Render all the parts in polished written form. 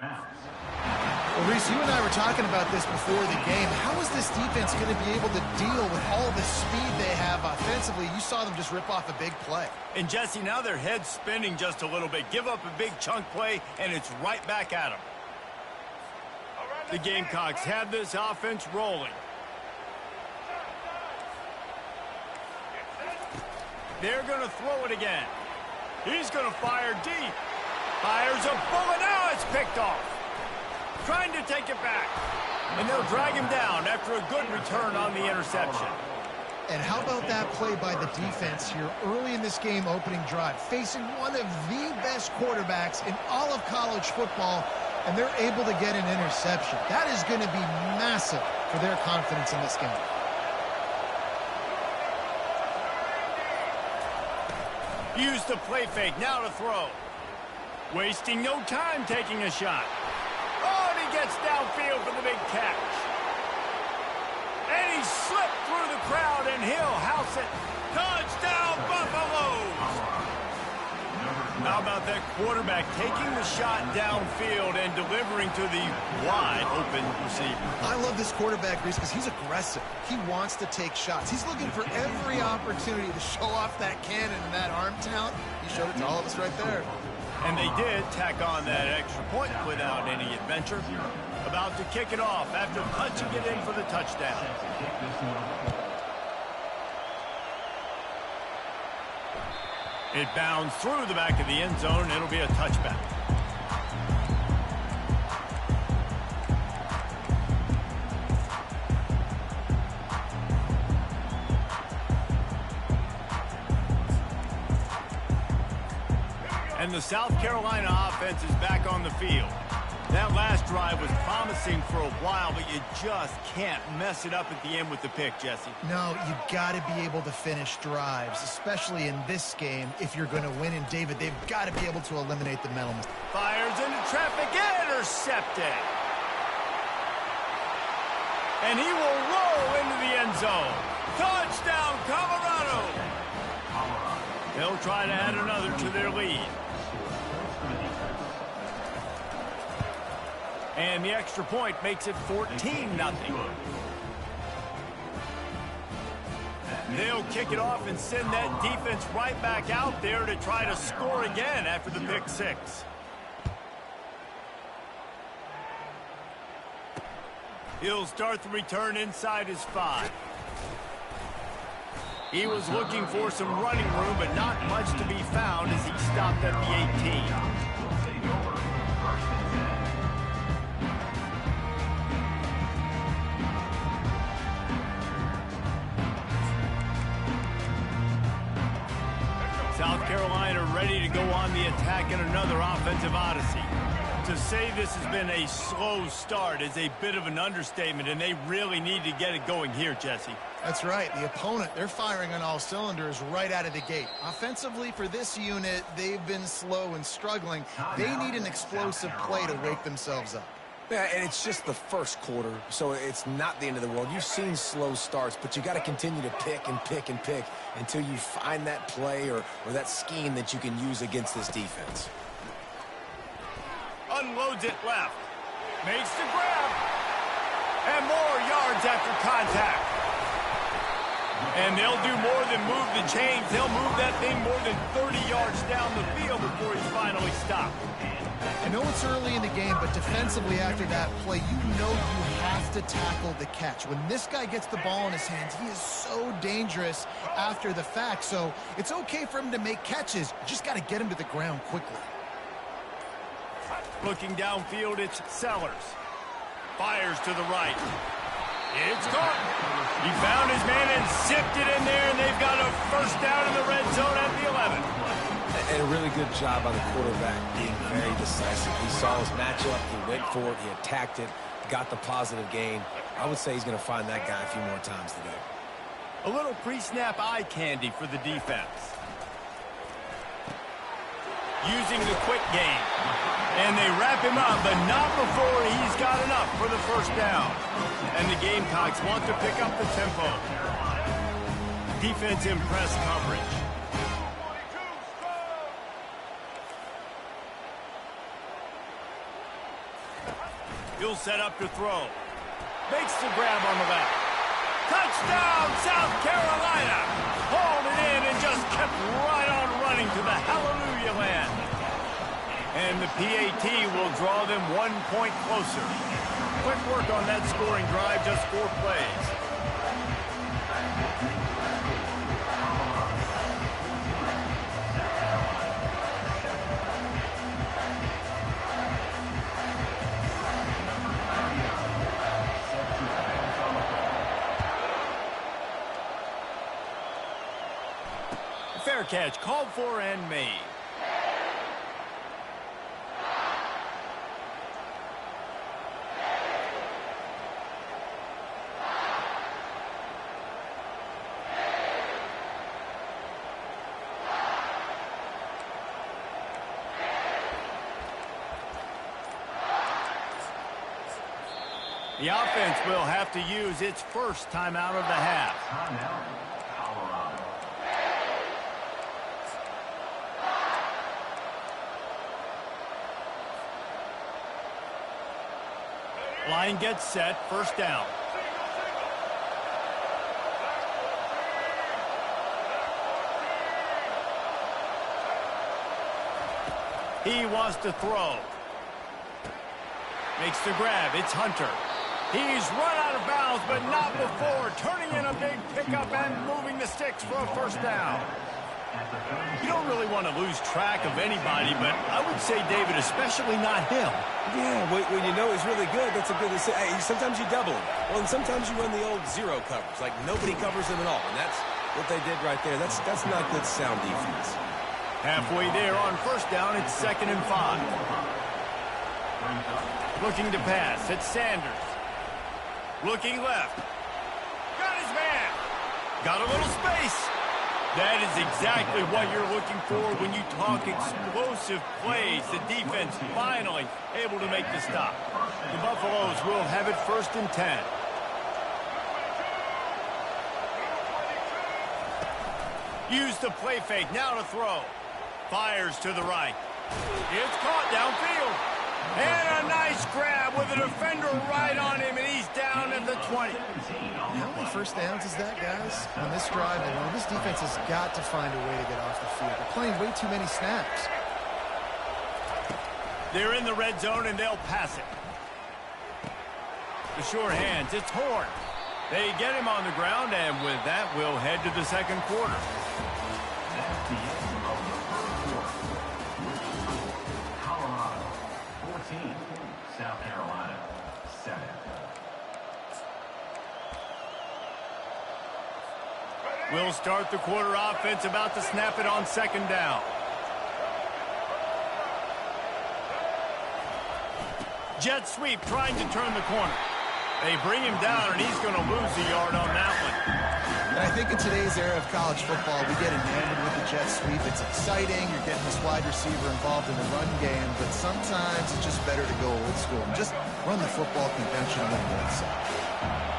Well, Reese, you and I were talking about this before the game. How is this defense going to be able to deal with all the speed they have offensively? You saw them just rip off a big play. And, Jesse, now their head's spinning just a little bit. Give up a big chunk play, and it's right back at them. The Gamecocks have this offense rolling. They're going to throw it again. He's going to fire deep. Fires a bullet. Now it's picked off. Trying to take it back. And they'll drag him down after a good return on the interception. And how about that play by the defense here early in this game opening drive, facing one of the best quarterbacks in all of college football, and they're able to get an interception. That is going to be massive for their confidence in this game. Use the play fake, now to throw. Wasting no time taking a shot. Oh, and he gets downfield for the big catch. And he slipped through the crowd, and he'll house it. Touchdown, Buffaloes! How about that quarterback taking the shot downfield and delivering to the wide-open receiver? I love this quarterback, Reese, because he's aggressive. He wants to take shots. He's looking for every opportunity to show off that cannon and that arm talent. He showed it to all of us right there. And they did tack on that extra point without any adventure. About to kick it off after punching it in for the touchdown. It bounds through the back of the end zone. It'll be a touchback. And the South Carolina offense is back on the field. That last drive was promising for a while, but you just can't mess it up at the end with the pick, Jesse. No, you got to be able to finish drives, especially in this game if you're going to win. And, David, they've got to be able to eliminate the mental mistake. Fires into traffic, intercepted. And he will roll into the end zone. Touchdown, Colorado. They'll try to add another to their lead. And the extra point makes it 14-0. They'll kick it off and send that defense right back out there to try to score again after the pick six. He'll start the return inside his 5. He was looking for some running room, but not much to be found as he stopped at the 18. South Carolina ready to go on the attack in another offensive odyssey. To say this has been a slow start is a bit of an understatement, and they really need to get it going here, Jesse. That's right. The opponent, they're firing on all cylinders right out of the gate. Offensively, for this unit, they've been slow and struggling. They need an explosive play to wake themselves up. Yeah, and it's just the first quarter, so it's not the end of the world. You've seen slow starts, but you got to continue to pick and pick and pick until you find that play or that scheme that you can use against this defense. Unloads it left. Makes the grab. And more yards after contact. And they'll do more than move the chains. They'll move that thing more than 30 yards down the field before he's finally stopped. I know it's early in the game, but defensively after that play, you know you have to tackle the catch. When this guy gets the ball in his hands, he is so dangerous after the fact. So it's okay for him to make catches. You just got to get him to the ground quickly. Looking downfield, it's Sellers. Fires to the right. It's caught. He found his man and zipped it in there, and they've got a first down in the red zone at the 11. And a really good job by the quarterback being very decisive. He saw his matchup, he went for it, he attacked it, got the positive gain. I would say he's going to find that guy a few more times today. A little pre-snap eye candy for the defense. Using the quick game. And they wrap him up, but not before he's got enough for the first down. And the Gamecocks want to pick up the tempo. Defense in press coverage. He'll set up to throw. Makes the grab on the left. Touchdown, South Carolina! Hauled it in and just kept right on running to the hallelujah land. And the PAT will draw them 1 point closer. Quick work on that scoring drive, just 4 plays. Fair catch, called for and made. The offense will have to use its first timeout of the half. Line gets set, first down. He wants to throw. Makes the grab, it's Hunter. He's run out of bounds, but not before turning in a big pickup and moving the sticks for a first down. You don't really want to lose track of anybody, but I would say, David, especially not him. Yeah, when you know he's really good, that's a good decision. Hey, sometimes you double him. Well, and sometimes you run the old zero coverage, like nobody covers him at all. And that's what they did right there. That's not good sound defense. Halfway there on first down, it's 2nd and 5. Looking to pass, it's Sanders. Looking left. Got his man. Got a little space. That is exactly what you're looking for when you talk explosive plays. The defense finally able to make the stop. The Buffaloes will have it 1st and 10. Use the play fake. Now to throw. Fires to the right. It's caught downfield. And a nice grab with a defender right on him, and he's down at the 20. How many first downs is that, guys? On this drive alone, this defense has got to find a way to get off the field. They're playing way too many snaps. They're in the red zone, and they'll pass it. The short hands, it's Horn. They get him on the ground, and with that, we'll head to the 2nd quarter. South Carolina, 7. We'll start the quarter offense, about to snap it on 2nd down. Jet sweep trying to turn the corner. They bring him down, and he's going to lose a yard on that one. And I think in today's era of college football, we get enamored with the jet sweep. It's exciting. You're getting this wide receiver involved in the run game, but sometimes it's just better to go old school and just run the football conventional on the inside.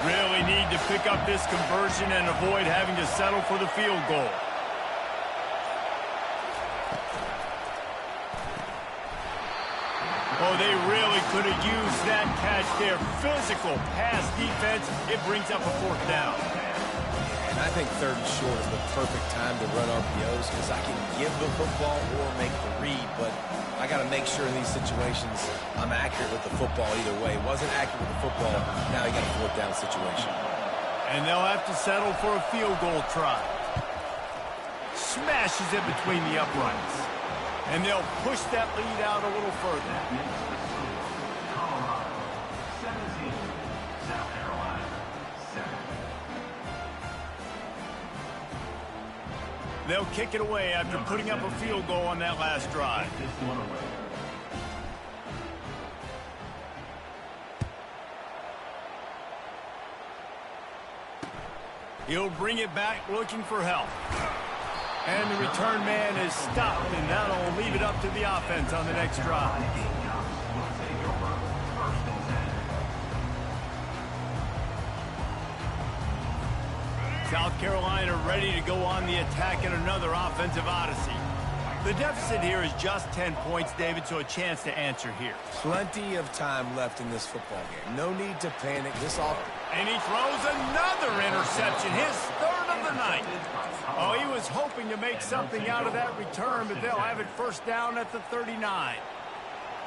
Really need to pick up this conversion and avoid having to settle for the field goal. Oh, they really could have used that catch there. Physical pass defense. It brings up a 4th down. And I think 3rd and short is the perfect time to run RPOs because I can give the football or make the read, but I got to make sure in these situations I'm accurate with the football either way. Wasn't accurate with the football, now you got a 4th down situation. And they'll have to settle for a field goal try. Smashes it between the uprights. And they'll push that lead out a little further. Colorado, 17. South Carolina, 7. They'll kick it away after putting up a field goal on that last drive. This one away. He'll bring it back looking for help. And the return man is stopped, and that'll leave it up to the offense on the next drive. South Carolina ready to go on the attack in another offensive odyssey. The deficit here is just 10 points, David, so a chance to answer here. Plenty of time left in this football game. No need to panic. And he throws another interception, his third of the night. Oh, he was hoping to make something out of that return, but they'll have it first down at the 39.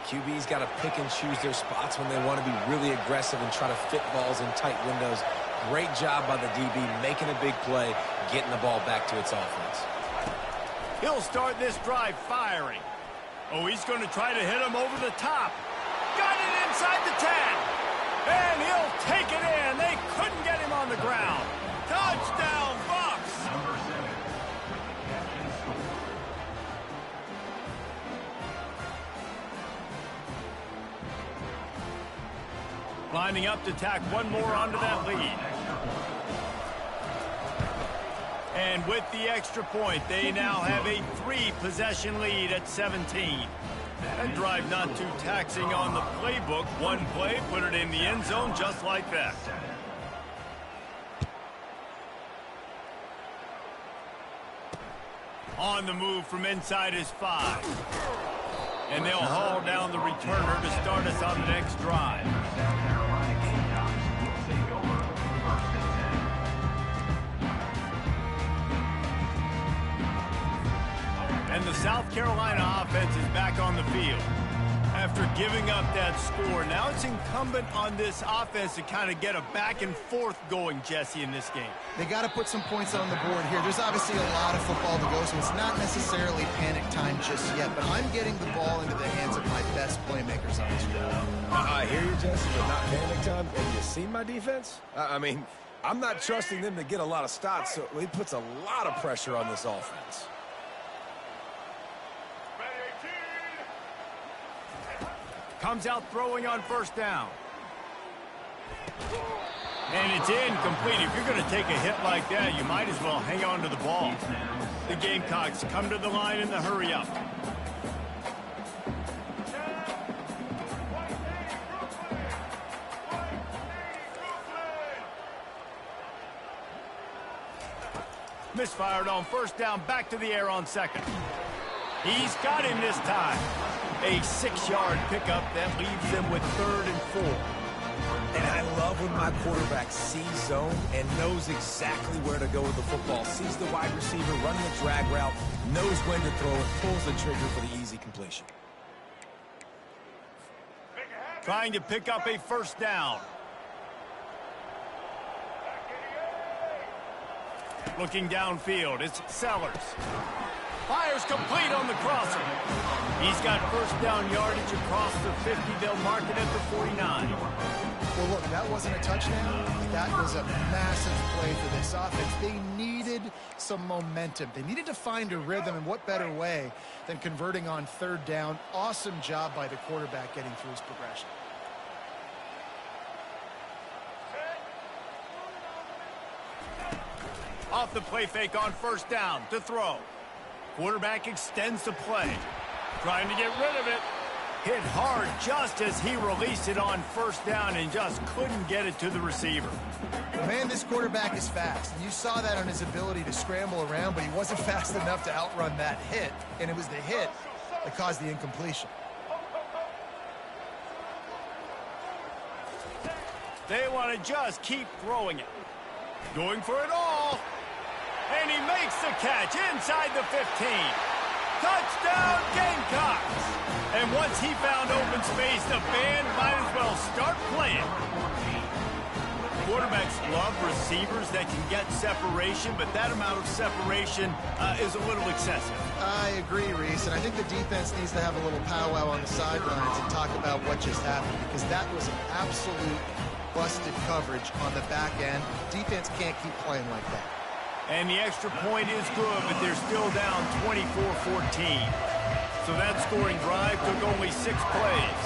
QB's got to pick and choose their spots when they want to be really aggressive and try to fit balls in tight windows. Great job by the DB making a big play, getting the ball back to its offense. He'll start this drive firing. Oh, he's going to try to hit him over the top. Got it inside the 10. And he'll take it in. They couldn't get him on the ground. Touchdown, Bucks. Number 7. Lining up to tack one more onto that lead. And with the extra point, they now have a 3-possession lead at 17. That drive not too taxing on the playbook. One play, put it in the end zone just like that. On the move from inside his 5. And they'll haul down the returner to start us on the next drive. And the South Carolina offense is back on the field. After giving up that score, now it's incumbent on this offense to kind of get a back and forth going, Jesse, in this game. They got to put some points on the board here. There's obviously a lot of football to go, so it's not necessarily panic time just yet, but I'm getting the ball into the hands of my best playmakers on this field. I hear you, Jesse, but not panic time. Have you seen my defense? I mean, I'm not trusting them to get a lot of stops, so it puts a lot of pressure on this offense. Comes out throwing on first down. And it's incomplete. If you're going to take a hit like that, you might as well hang on to the ball. The Gamecocks come to the line in the hurry-up. Misfired on first down, back to the air on second. He's got him this time. A 6-yard pickup that leaves them with 3rd and 4. And I love when my quarterback sees zone and knows exactly where to go with the football. Sees the wide receiver running a drag route, knows when to throw it, pulls the trigger for the easy completion. Trying to pick up a first down. Looking downfield, it's Sellers. Fires complete on the crosser. He's got first down yardage across the 50. They'll mark it at the 49. Well, look, that wasn't a touchdown. That was a massive play for this offense. They needed some momentum. They needed to find a rhythm, and what better way than converting on 3rd down. Awesome job by the quarterback getting through his progression. Off the play fake on first down to throw. Quarterback extends the play. Trying to get rid of it. Hit hard just as he released it on first down and just couldn't get it to the receiver. Man, this quarterback is fast. And you saw that on his ability to scramble around, but he wasn't fast enough to outrun that hit. And it was the hit that caused the incompletion. They want to just keep throwing it. Going for it all. And he makes the catch inside the 15. Touchdown, Gamecocks! And once he found open space, the band might as well start playing. Quarterbacks love receivers that can get separation, but that amount of separation is a little excessive. I agree, Reese, and I think the defense needs to have a little powwow on the sidelines and talk about what just happened, because that was an absolute busted coverage on the back end. Defense can't keep playing like that. And the extra point is good, but they're still down 24-14. So that scoring drive took only 6 plays.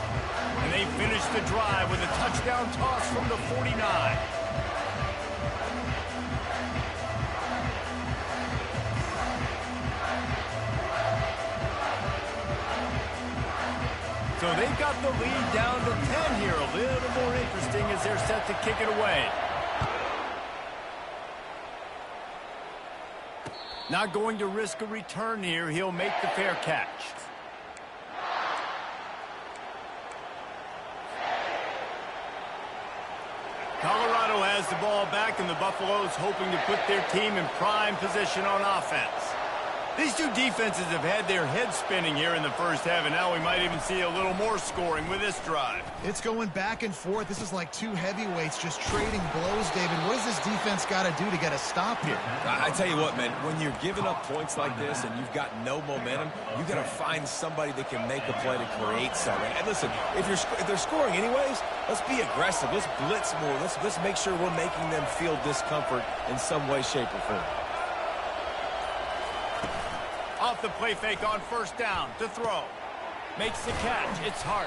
And they finished the drive with a touchdown toss from the 49. So they've got the lead down to 10 here. A little more interesting as they're set to kick it away. Not going to risk a return here. He'll make the fair catch. Colorado has the ball back, and the Buffaloes hoping to put their team in prime position on offense. These two defenses have had their heads spinning here in the first half, and now we might even see a little more scoring with this drive. It's going back and forth. This is like two heavyweights just trading blows, David. What does this defense got to do to get a stop here? I tell you what, man, when you're giving up points like this and you've got no momentum, you got to find somebody that can make a play to create something. And listen, if they're scoring anyways, let's be aggressive. Let's blitz more. Let's make sure we're making them feel discomfort in some way, shape, or form. Off the play fake on first down to throw. Makes the catch. It's Hart.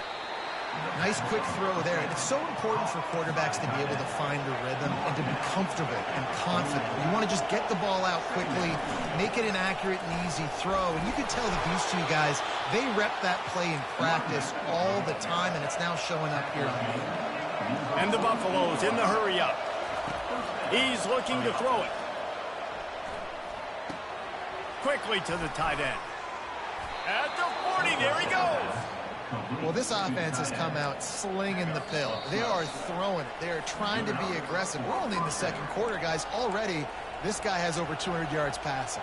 Nice quick throw there. And it's so important for quarterbacks to be able to find a rhythm and to be comfortable and confident. You want to just get the ball out quickly, make it an accurate and easy throw. And you can tell that these two guys, they rep that play in practice all the time, and it's now showing up here on game. And the Buffaloes in the hurry up. He's looking to throw it. Quickly to the tight end. At the 40, there he goes. Well, this offense has come out slinging the pill. They are throwing it. They are trying to be aggressive. We're only in the second quarter, guys. Already, this guy has over 200 yards passing.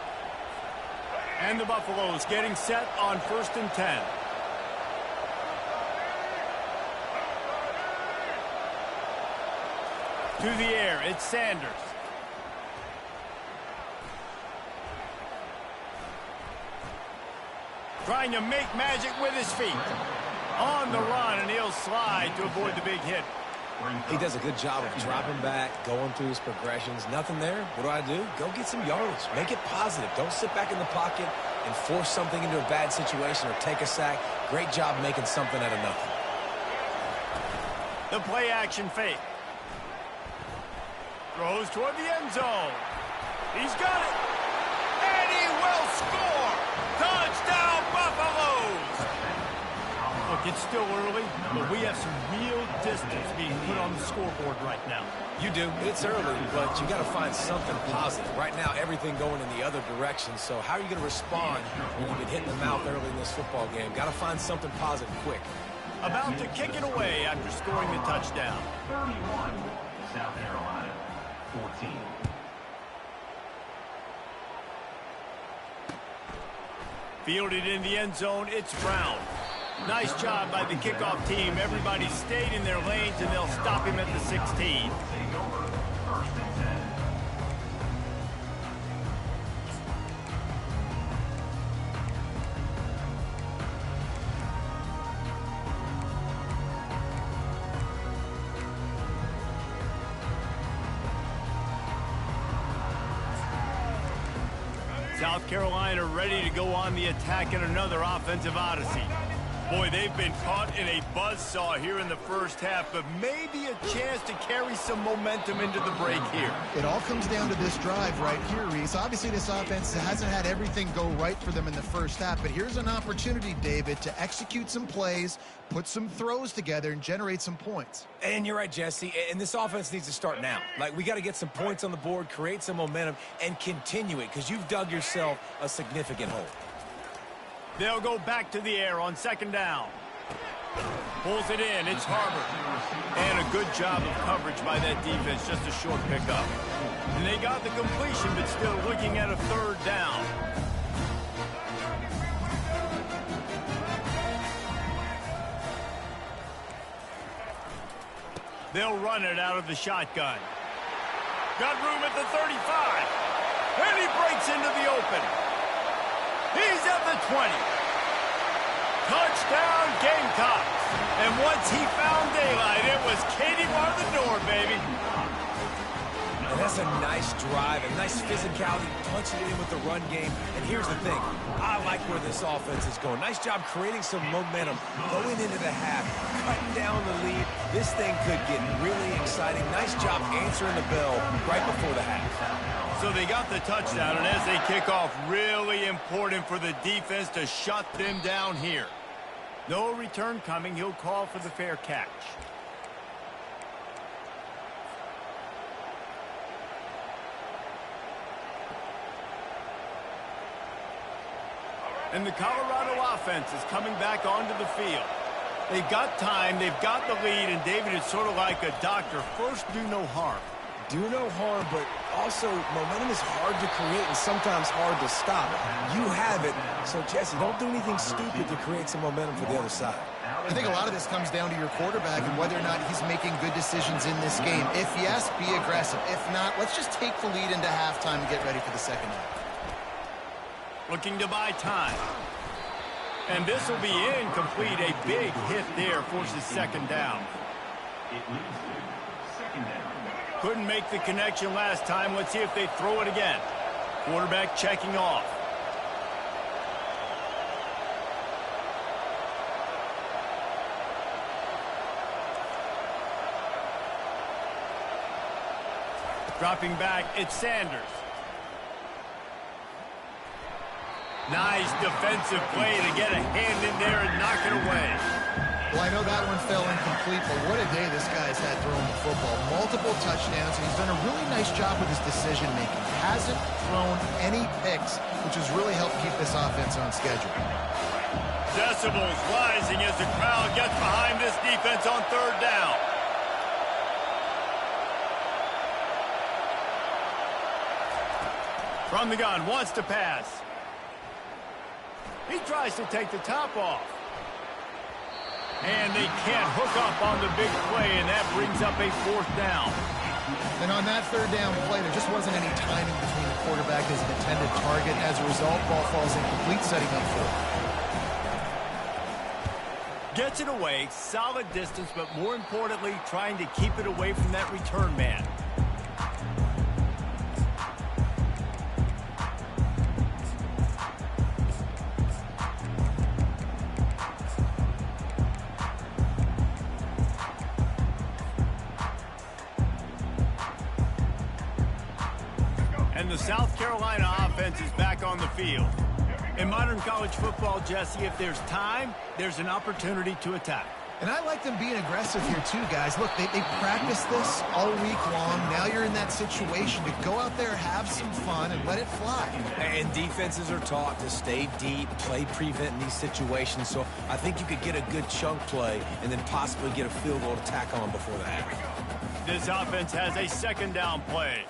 And the Buffaloes getting set on 1st and 10. To the air, it's Sanders. Trying to make magic with his feet. On the run, and he'll slide to avoid the big hit. He does a good job of dropping back, going through his progressions. Nothing there. What do? Go get some yardage. Make it positive. Don't sit back in the pocket and force something into a bad situation or take a sack. Great job making something out of nothing. The play action fake. Throws toward the end zone. He's got it. And he will score. Touchdown, Buffaloes! Look, it's still early, but we have some real distance being put on the scoreboard right now. You do. It's early, but you got to find something positive. Right now, everything going in the other direction. So how are you going to respond when you get hit in the mouth early in this football game? Got to find something positive quick. About to kick it away after scoring the touchdown. 31, South Carolina, 14. Fielded in the end zone, it's Brown. Nice job by the kickoff team. Everybody stayed in their lanes, and they'll stop him at the 16. Take over, 1st and 10. South Carolina ready to go on the attack in another offensive odyssey. Boy, they've been caught in a buzzsaw here in the first half, but maybe a chance to carry some momentum into the break here. It all comes down to this drive right here, Reese. Obviously, this offense hasn't had everything go right for them in the first half, but here's an opportunity, David, to execute some plays, put some throws together, and generate some points. And you're right, Jesse, and this offense needs to start now. Like, we got to get some points on the board, create some momentum, and continue it, because you've dug yourself a significant hole. They'll go back to the air on 2nd down. Pulls it in. It's Harbor. And a good job of coverage by that defense. Just a short pickup. And they got the completion, but still looking at a 3rd down. They'll run it out of the shotgun. Got room at the 35. And he breaks into the open. He's at the 20. Touchdown, Gamecocks. And once he found daylight, it was Katie bar the door, baby. And that's a nice drive, a nice physicality, punching it in with the run game. And here's the thing. I like where this offense is going. Nice job creating some momentum, going into the half, cutting down the lead. This thing could get really exciting. Nice job answering the bell right before the half. So they got the touchdown, and as they kick off, really important for the defense to shut them down here. No return coming. He'll call for the fair catch. And the Colorado offense is coming back onto the field. They've got time, they've got the lead, and David, is sort of like a doctor. First, do no harm. Do no harm, but also momentum is hard to create and sometimes hard to stop. You have it, so Jesse, don't do anything stupid to create some momentum for the other side. I think a lot of this comes down to your quarterback and whether or not he's making good decisions in this game. If yes, be aggressive. If not, let's just take the lead into halftime and get ready for the second half. Looking to buy time. And this will be incomplete. A big hit there forces second down. It leads to second down. Couldn't make the connection last time. Let's see if they throw it again. Quarterback checking off. Dropping back, it's Sanders. Nice defensive play to get a hand in there and knock it away. Well, I know that one fell incomplete, but what a day this guy's had throwing the football. Multiple touchdowns, and he's done a really nice job with his decision-making. Hasn't thrown any picks, which has really helped keep this offense on schedule. Decibels rising as the crowd gets behind this defense on third down. From the gun, wants to pass. He tries to take the top off. And they can't hook up on the big play, and that brings up a fourth down. And on that third down play, there just wasn't any timing between the quarterback and his intended target. As a result, ball falls incomplete, setting up fourth. Gets it away, solid distance, but more importantly, trying to keep it away from that return man. And the South Carolina offense is back on the field. In modern college football, Jesse, if there's time, there's an opportunity to attack. And I like them being aggressive here too, guys. Look, they practiced this all week long. Now you're in that situation to go out there, have some fun, and let it fly. And defenses are taught to stay deep, play prevent in these situations. So I think you could get a good chunk play and then possibly get a field goal to tack on before the half. This offense has a second down play.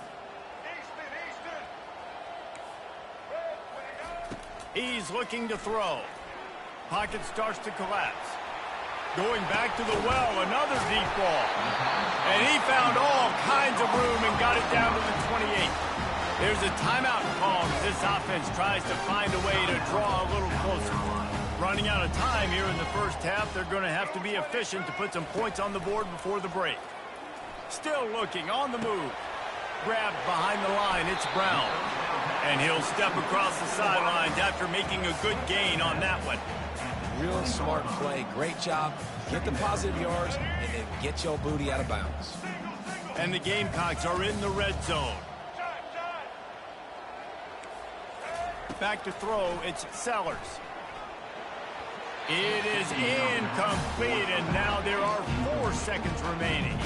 He's looking to throw. Pocket starts to collapse. Going back to the well, another deep ball. And he found all kinds of room and got it down to the 28. There's a timeout called as this offense tries to find a way to draw a little closer. Running out of time here in the first half, they're going to have to be efficient to put some points on the board before the break. Still looking, on the move. Grabbed behind the line, it's Brown. And he'll step across the sidelines after making a good gain on that one. Real smart play. Great job. Get the positive yards and then get your booty out of bounds. And the Gamecocks are in the red zone. Back to throw, it's Sellers. It is incomplete, and now there are 4 seconds remaining.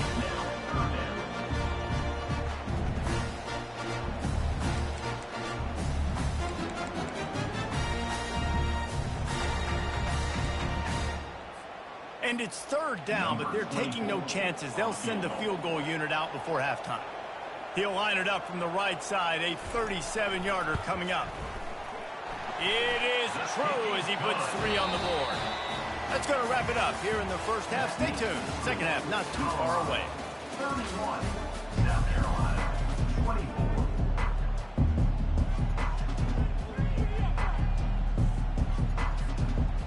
And it's third down, but they're taking no chances. They'll send the field goal unit out before halftime. He'll line it up from the right side, a 37-yarder coming up. It is true as he puts 3 on the board. That's going to wrap it up here in the first half. Stay tuned. Second half not too far away. 31, South Carolina, 24.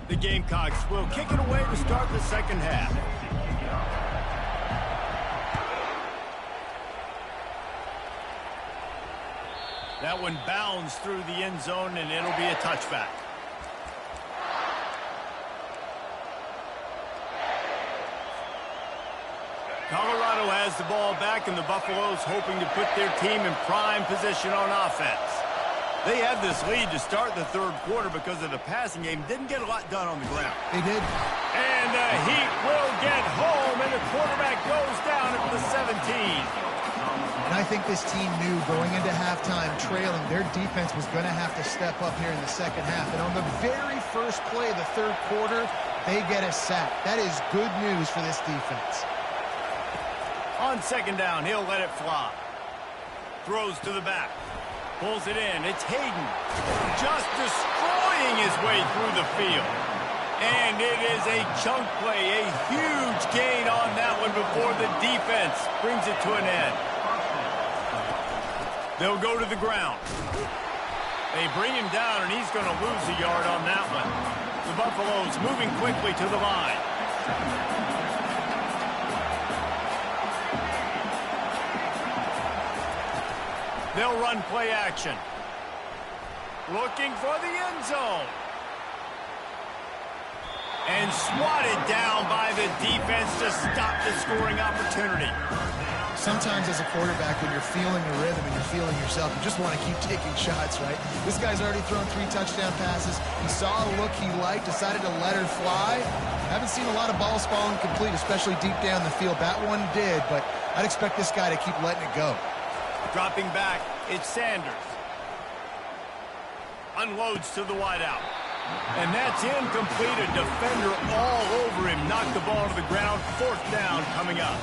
The Gamecocks will kick it away to start the second half. That one bounds through the end zone, and it'll be a touchback. Colorado has the ball back, and the Buffaloes hoping to put their team in prime position on offense. They had this lead to start the third quarter because of the passing game. Didn't get a lot done on the ground. They did. And the Heat will get home, and the quarterback goes down at the 17. And I think this team knew going into halftime trailing, their defense was going to have to step up here in the second half. And on the very first play of the third quarter, they get a sack. That is good news for this defense. On second down, he'll let it fly. Throws to the back. Pulls it in. It's Hayden. Just destroying his way through the field. And it is a chunk play. A huge gain on that one before the defense brings it to an end. They'll go to the ground. They bring him down, and he's going to lose a yard on that one. The Buffaloes moving quickly to the line. They'll run play action. Looking for the end zone. And swatted down by the defense to stop the scoring opportunity. Sometimes as a quarterback, when you're feeling the rhythm and you're feeling yourself, you just want to keep taking shots, right? This guy's already thrown 3 touchdown passes. He saw a look he liked, decided to let her fly. Haven't seen a lot of balls falling complete, especially deep down the field. That one did, but I'd expect this guy to keep letting it go. Dropping back, it's Sanders. Unloads to the wideout. And that's incomplete. A defender all over him. Knocked the ball to the ground. Fourth down coming up.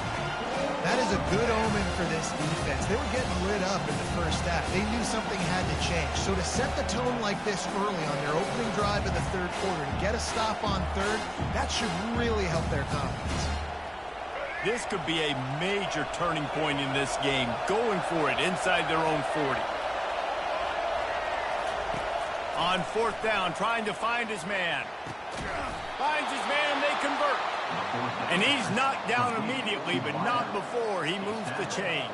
That is a good omen for this defense. They were getting lit up in the first half. They knew something had to change. So to set the tone like this early on their opening drive of the third quarter and get a stop on third, that should really help their confidence. This could be a major turning point in this game. Going for it inside their own 40. On fourth down, trying to find his man. Finds his man, they convert. And he's knocked down immediately, but not before he moves the chains.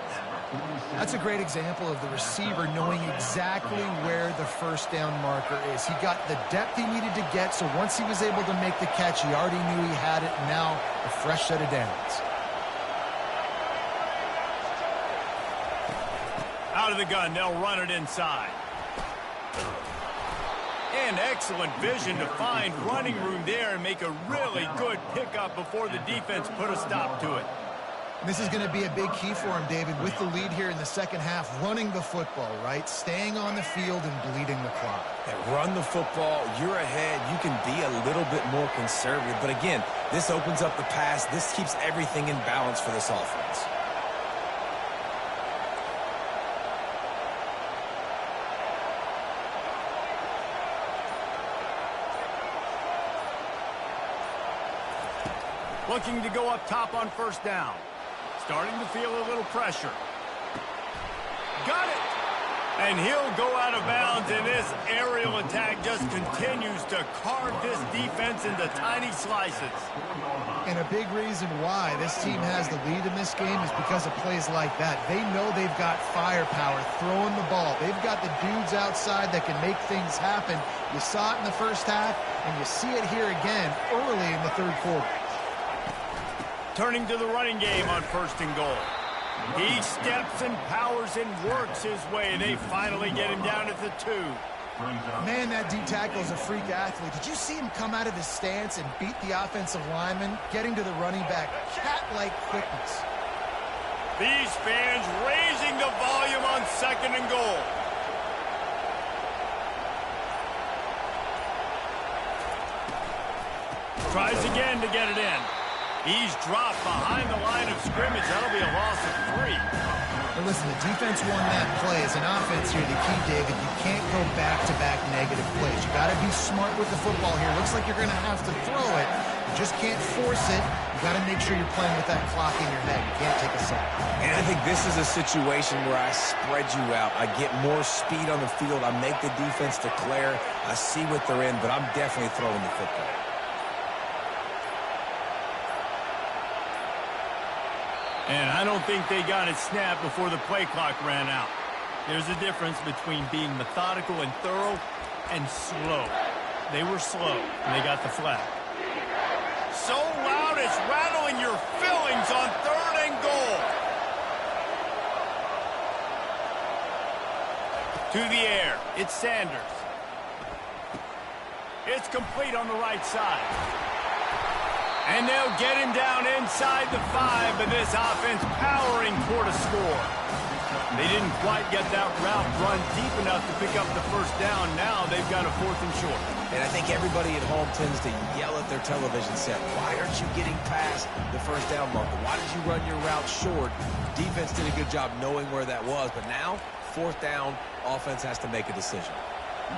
That's a great example of the receiver knowing exactly where the first down marker is. He got the depth he needed to get, so once he was able to make the catch, he already knew he had it. Now, a fresh set of downs. Out of the gun, they'll run it inside. And excellent vision to find running room there and make a really good pickup before the defense put a stop to it. This is going to be a big key for him, David, with the lead here in the second half, running the football, right? Staying on the field and bleeding the clock. Yeah, run the football, you're ahead, you can be a little bit more conservative. But again, this opens up the pass. This keeps everything in balance for this offense. Looking to go up top on first down. Starting to feel a little pressure. Got it! And he'll go out of bounds, and this aerial attack just continues to carve this defense into tiny slices. And a big reason why this team has the lead in this game is because of plays like that. They know they've got firepower throwing the ball. They've got the dudes outside that can make things happen. You saw it in the first half, and you see it here again early in the third quarter. Turning to the running game on first and goal. He steps and powers and works his way. They finally get him down at the 2. Man, that D tackle is a freak athlete. Did you see him come out of his stance and beat the offensive lineman, getting to the running back? Cat-like quickness. These fans raising the volume on second and goal. Tries again to get it in. He's dropped behind the line of scrimmage. That'll be a loss of 3. But listen, the defense won that play. As an offense here, the key, David, you can't go back-to-back negative plays. You got to be smart with the football here. Looks like you're going to have to throw it. You just can't force it. You got to make sure you're playing with that clock in your head. You can't take a sack. And I think this is a situation where I spread you out. I get more speed on the field. I make the defense declare. I see what they're in, but I'm definitely throwing the football. And I don't think they got it snapped before the play clock ran out. There's a difference between being methodical and thorough and slow. They were slow, and they got the flag. So loud it's rattling your fillings on third and goal. To the air, it's Sanders. It's complete on the right side. And they'll get him down inside the 5, but this offense powering toward a score. They didn't quite get that route run deep enough to pick up the first down. Now they've got a 4th and short. And I think everybody at home tends to yell at their television set, why aren't you getting past the first down marker? Why did you run your route short? Defense did a good job knowing where that was, but now, 4th down, offense has to make a decision.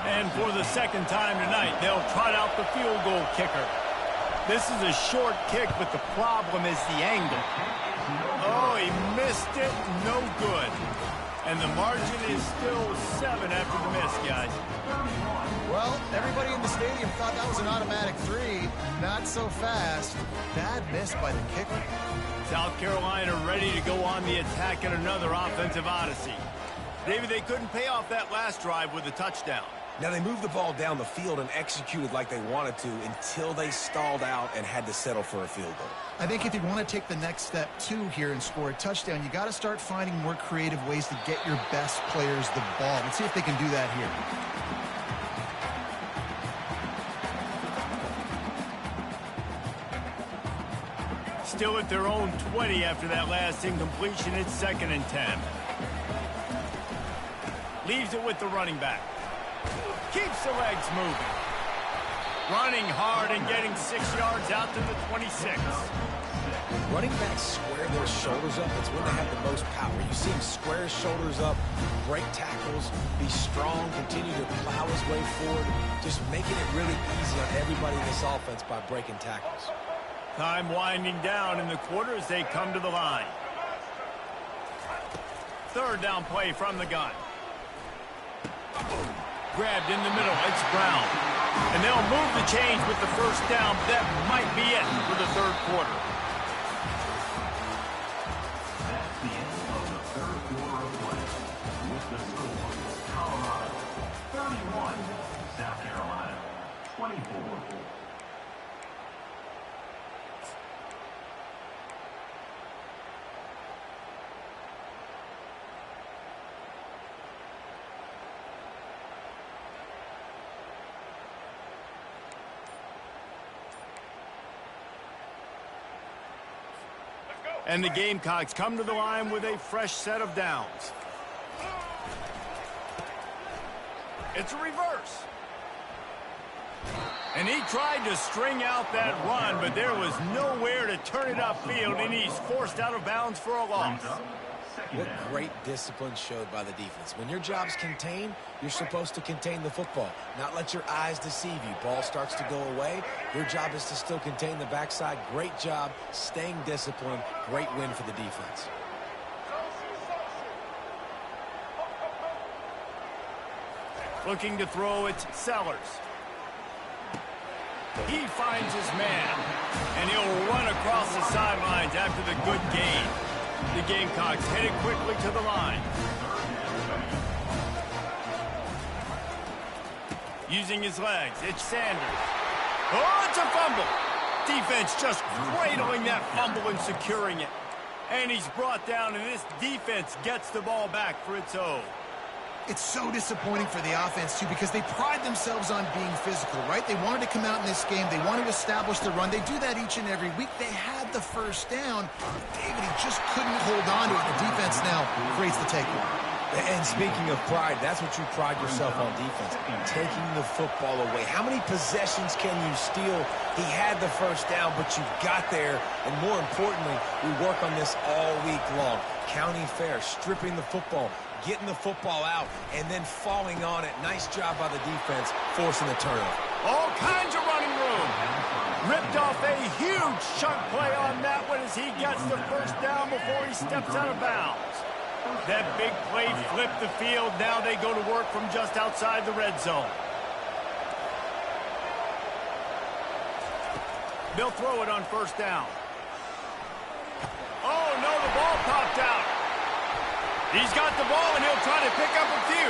And for the second time tonight, they'll trot out the field goal kicker. This is a short kick, but the problem is the angle. Oh, he missed it. No good. And the margin is still 7 after the miss, guys. Well, everybody in the stadium thought that was an automatic 3. Not so fast. Bad miss by the kicker. South Carolina ready to go on the attack in another offensive odyssey. David, they couldn't pay off that last drive with a touchdown. Now, they moved the ball down the field and executed like they wanted to until they stalled out and had to settle for a field goal. I think if you want to take the next step, too, here and score a touchdown, you got to start finding more creative ways to get your best players the ball. Let's see if they can do that here. Still at their own 20 after that last incompletion. It's 2nd and 10. Leaves it with the running back. Keeps the legs moving. Running hard and getting 6 yards out to the 26. Running backs square their shoulders up. It's when they have the most power. You see him square his shoulders up, break tackles, be strong, continue to plow his way forward, just making it really easy on everybody in this offense by breaking tackles. Time winding down in the quarter as they come to the line. 3rd down play from the gun. Grabbed in the middle, it's Brown. And they'll move the chains with the first down. That might be it for the 3rd quarter. That's the end of the 3rd quarter of play. With the score, Colorado 31, South Carolina 24. And the Gamecocks come to the line with a fresh set of downs. It's a reverse. And he tried to string out that run, but there was nowhere to turn it upfield, and he's forced out of bounds for a loss. What great discipline showed by the defense. When your job's contained, you're supposed to contain the football, not let your eyes deceive you. Ball starts to go away. Your job is to still contain the backside. Great job staying disciplined. Great win for the defense. Looking to throw, it's Sellers. He finds his man, and he'll run across the sidelines after the good gain. The Gamecocks headed quickly to the line. Using his legs, it's Sanders. Oh, it's a fumble. Defense just cradling that fumble and securing it. And he's brought down, and this defense gets the ball back for its own. It's so disappointing for the offense, too, because they pride themselves on being physical, right? They wanted to come out in this game. They wanted to establish the run. They do that each and every week. They had the first down. David, he just couldn't hold on to it. The defense now creates the takeaway. And speaking of pride, that's what you pride yourself on defense, taking the football away. How many possessions can you steal? He had the first down, but you got there. And more importantly, we work on this all week long. County fair, stripping the football, getting the football out, and then falling on it. Nice job by the defense, forcing the turnover. All kinds of running room. Ripped off a huge chunk play on that one as he gets the first down before he steps out of bounds. That big play flipped the field. Now they go to work from just outside the red zone. They'll throw it on first down. Oh, no, the ball popped out. He's got the ball, and he'll try to pick up a few.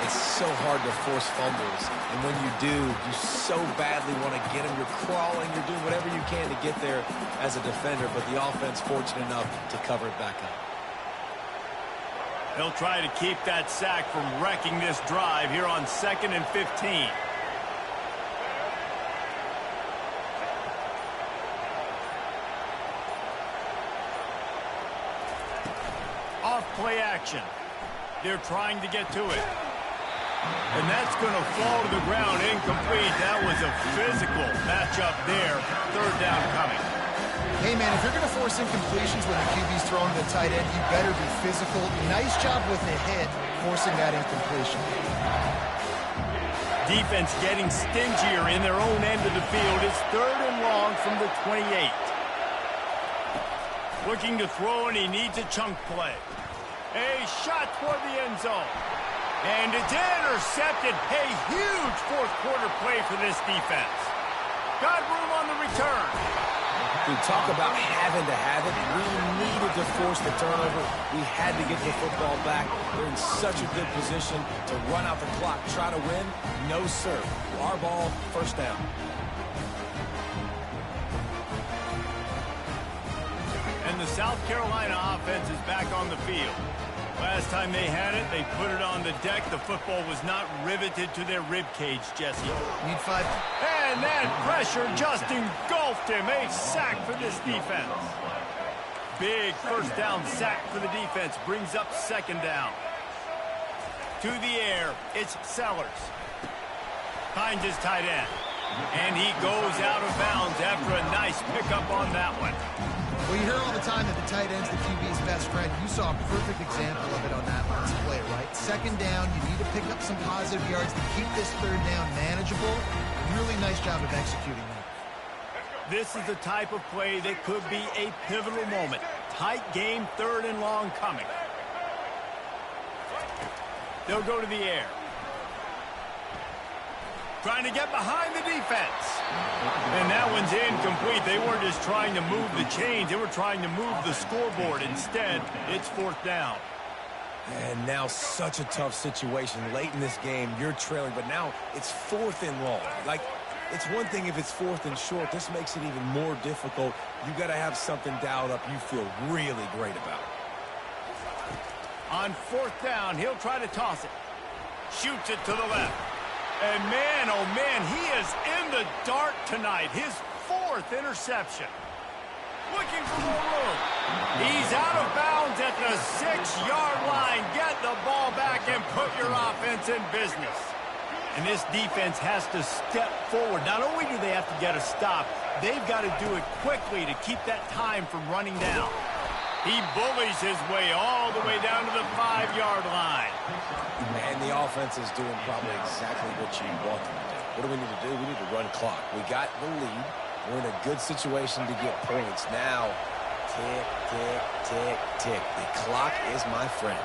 It's so hard to force fumbles, and when you do, you so badly want to get them. You're crawling, you're doing whatever you can to get there as a defender, but the offense fortunate enough to cover it back up. They'll try to keep that sack from wrecking this drive here on 2nd and 15. Off play action. They're trying to get to it. And that's going to fall to the ground, incomplete. That was a physical matchup there. Third down coming. Hey, man, if you're going to force incompletions when the QB's throwing to the tight end, you better be physical. Nice job with the hit, forcing that incompletion. Defense getting stingier in their own end of the field. It's third and long from the 28. Looking to throw, and he needs a chunk play. A shot toward the end zone. And it's intercepted. A huge fourth quarter play for this defense. Got room on the return. We talk about having to have it. We needed to force the turnover. We had to get the football back. They're in such a good position to run out the clock, try to win. No, sir. Our ball, first down. And the South Carolina offense is back on the field. Last time they had it, they put it on the deck. The football was not riveted to their rib cage, Jesse. Need 5. And that pressure just engulfed him. A sack for this defense. Big first down sack for the defense. Brings up second down. To the air, it's Sellers. Finds his tight end. And he goes out of bounds after a nice pickup on that one. Well, you hear all the time that the tight end's the QB's best friend. You saw a perfect example of it on that last play, right? Second down, you need to pick up some positive yards to keep this third down manageable. Really nice job of executing that. This is the type of play that could be a pivotal moment. Tight game, third and long coming. They'll go to the air. Trying to get behind the defense. And that one's incomplete. They weren't just trying to move the chains. They were trying to move the scoreboard. Instead, it's fourth down. And now such a tough situation. Late in this game, you're trailing, but now it's fourth and long. Like, it's one thing if it's fourth and short. This makes it even more difficult. You got to have something dialed up you feel really great about. On fourth down, he'll try to toss it. Shoots it to the left. And man, oh man, he is in the dark tonight. His fourth interception. Looking for more room. He's out of bounds at the 6-yard line. Get the ball back and put your offense in business. And this defense has to step forward. Not only do they have to get a stop, they've got to do it quickly to keep that time from running down. He bullies his way all the way down to the 5-yard line. Man, the offense is doing probably exactly what you want them to do. What do we need to do? We need to run clock. We got the lead. We're in a good situation to get points. Now, tick, tick, tick, tick. The clock is my friend.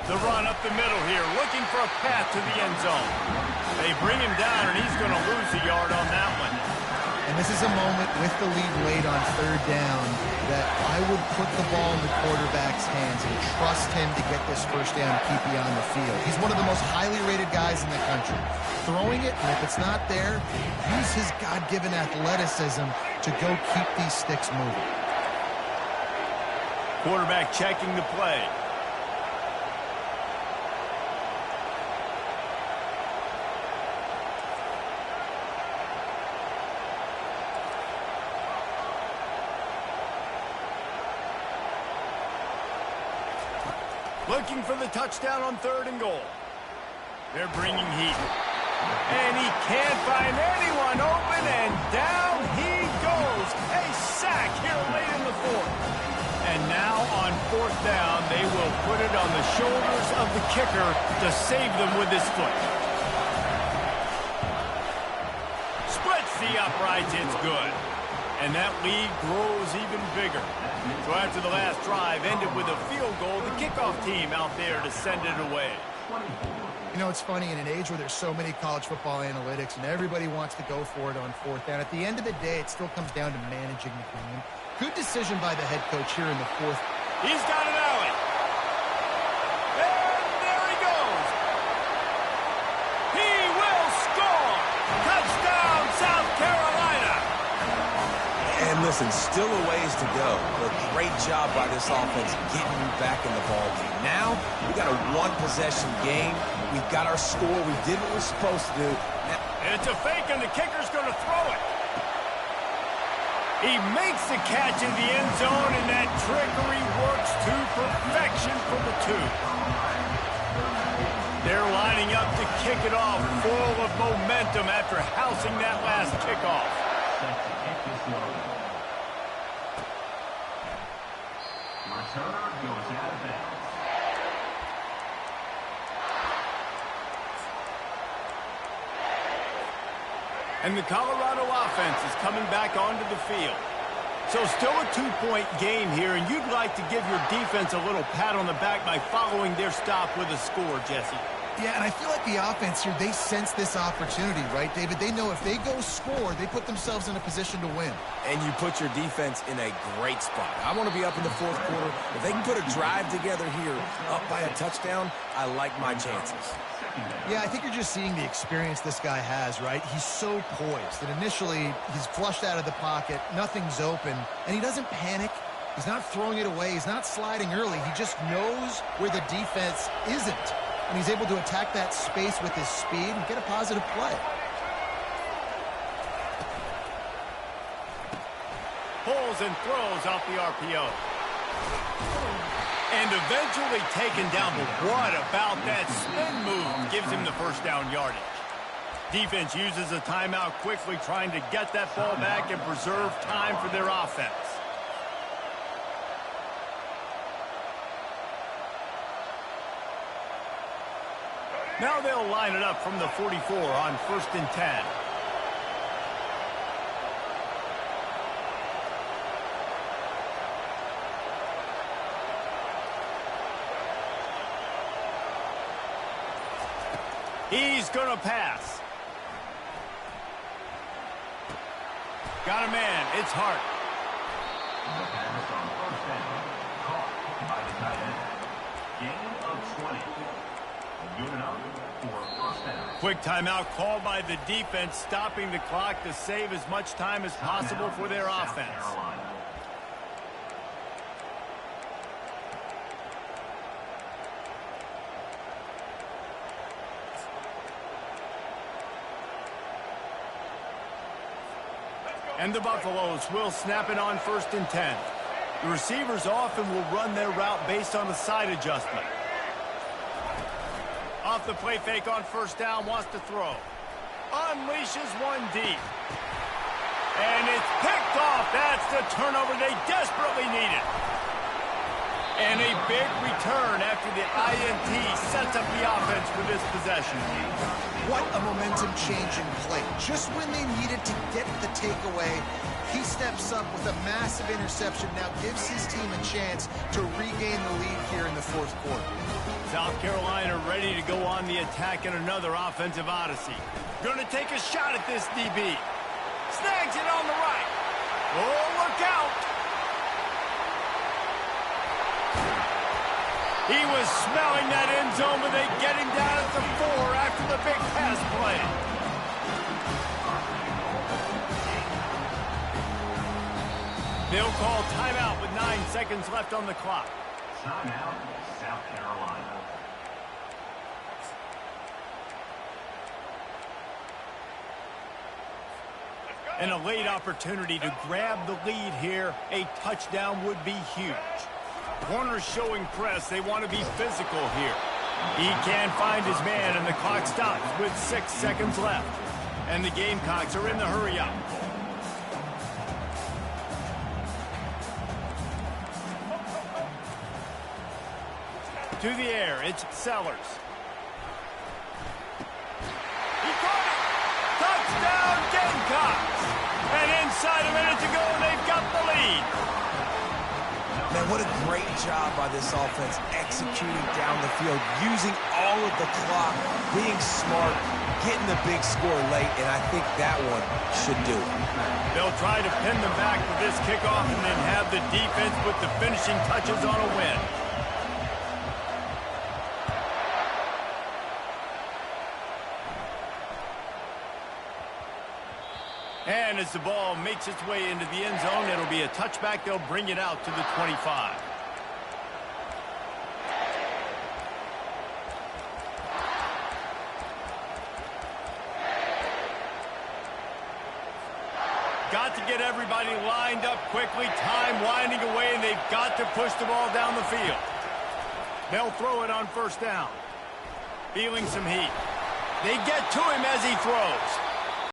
The run up the middle here, looking for a path to the end zone. They bring him down, and he's going to lose a yard on that one. And this is a moment with the lead late on third down that I would put the ball in the quarterback's hands and trust him to get this first down and keep you on the field. He's one of the most highly rated guys in the country. Throwing it, and if it's not there, use his God-given athleticism to go keep these sticks moving. Quarterback checking the play. Looking for the touchdown on third and goal. They're bringing heat. And he can't find anyone open, and down he goes. A sack here late in the fourth. And now on fourth down, they will put it on the shoulders of the kicker to save them with his foot. Splits the uprights, it's good. And that lead grows even bigger. So after the last drive ended with a field goal, the kickoff team out there to send it away. You know, it's funny, in an age where there's so many college football analytics and everybody wants to go for it on fourth down, at the end of the day, it still comes down to managing the game. Good decision by the head coach here in the fourth. He's got an alley. And there he goes. He will score. Touchdown, South Carolina. And listen, still a ways to go, but great job by this offense getting you back in the ball game. Now, we got a one-possession game. We got our score. We did what we're supposed to do. It's a fake, and the kicker's going to throw it. He makes the catch in the end zone, and that trickery works to perfection for the two. They're lining up to kick it off, full of momentum after housing that last kickoff. Returner goes out of bounds. And the Colorado offense is coming back onto the field. So still a 2-point game here, and you'd like to give your defense a little pat on the back by following their stop with a score, Jesse. Yeah, and I feel like the offense here, they sense this opportunity, right, David? They know if they go score, they put themselves in a position to win. And you put your defense in a great spot. I want to be up in the fourth quarter. If they can put a drive together here, up by a touchdown, I like my chances. Yeah, I think you're just seeing the experience this guy has, right? He's so poised that initially he's flushed out of the pocket, nothing's open, and he doesn't panic. He's not throwing it away. He's not sliding early. He just knows where the defense isn't, and he's able to attack that space with his speed and get a positive play. Pulls and throws off the RPO. And eventually taken down, but what about that spin move gives him the first down yardage? Defense uses a timeout quickly, trying to get that ball back and preserve time for their offense. Now they'll line it up from the 44 on 1st and 10. He's going to pass. Got a man. It's Hart. The pass on 1st down. Caught by the tight end. Gain of 20. Good enough for 1st down. Quick timeout called by the defense, stopping the clock to save as much time as possible for their offense. And the Buffaloes will snap it on 1st and 10. The receivers often will run their route based on a side adjustment. Off the play fake on 1st down, wants to throw. Unleashes one deep. And it's picked off. That's the turnover they desperately needed. And a big return after the INT sets up the offense for this possession. What a momentum-changing play. Just when they needed to get the takeaway, he steps up with a massive interception, now gives his team a chance to regain the lead here in the 4th quarter. South Carolina ready to go on the attack in another offensive odyssey. Going to take a shot at this DB. Snags it on the right. Oh, look out. He was smelling that end zone, but they get him down at the 4 after the big pass play. They'll call timeout with 9 seconds left on the clock. Timeout, South Carolina. And a late opportunity to grab the lead here. A touchdown would be huge. Corners showing press. They want to be physical here. He can't find his man, and the clock stops with 6 seconds left. And the Gamecocks are in the hurry-up. To the air, it's Sellers. He caught it! Touchdown, Gamecocks! And inside a minute to go, they've got the lead. Man, what a great job by this offense executing down the field, using all of the clock, being smart, getting the big score late, and I think that one should do it. They'll try to pin them back with this kickoff and then have the defense put the finishing touches on a win. And as the ball makes its way into the end zone, it'll be a touchback. They'll bring it out to the 25. got to get everybody lined up quickly, time winding away, and they've got to push the ball down the field. They'll throw it on first down. Feeling some heat. They get to him as he throws.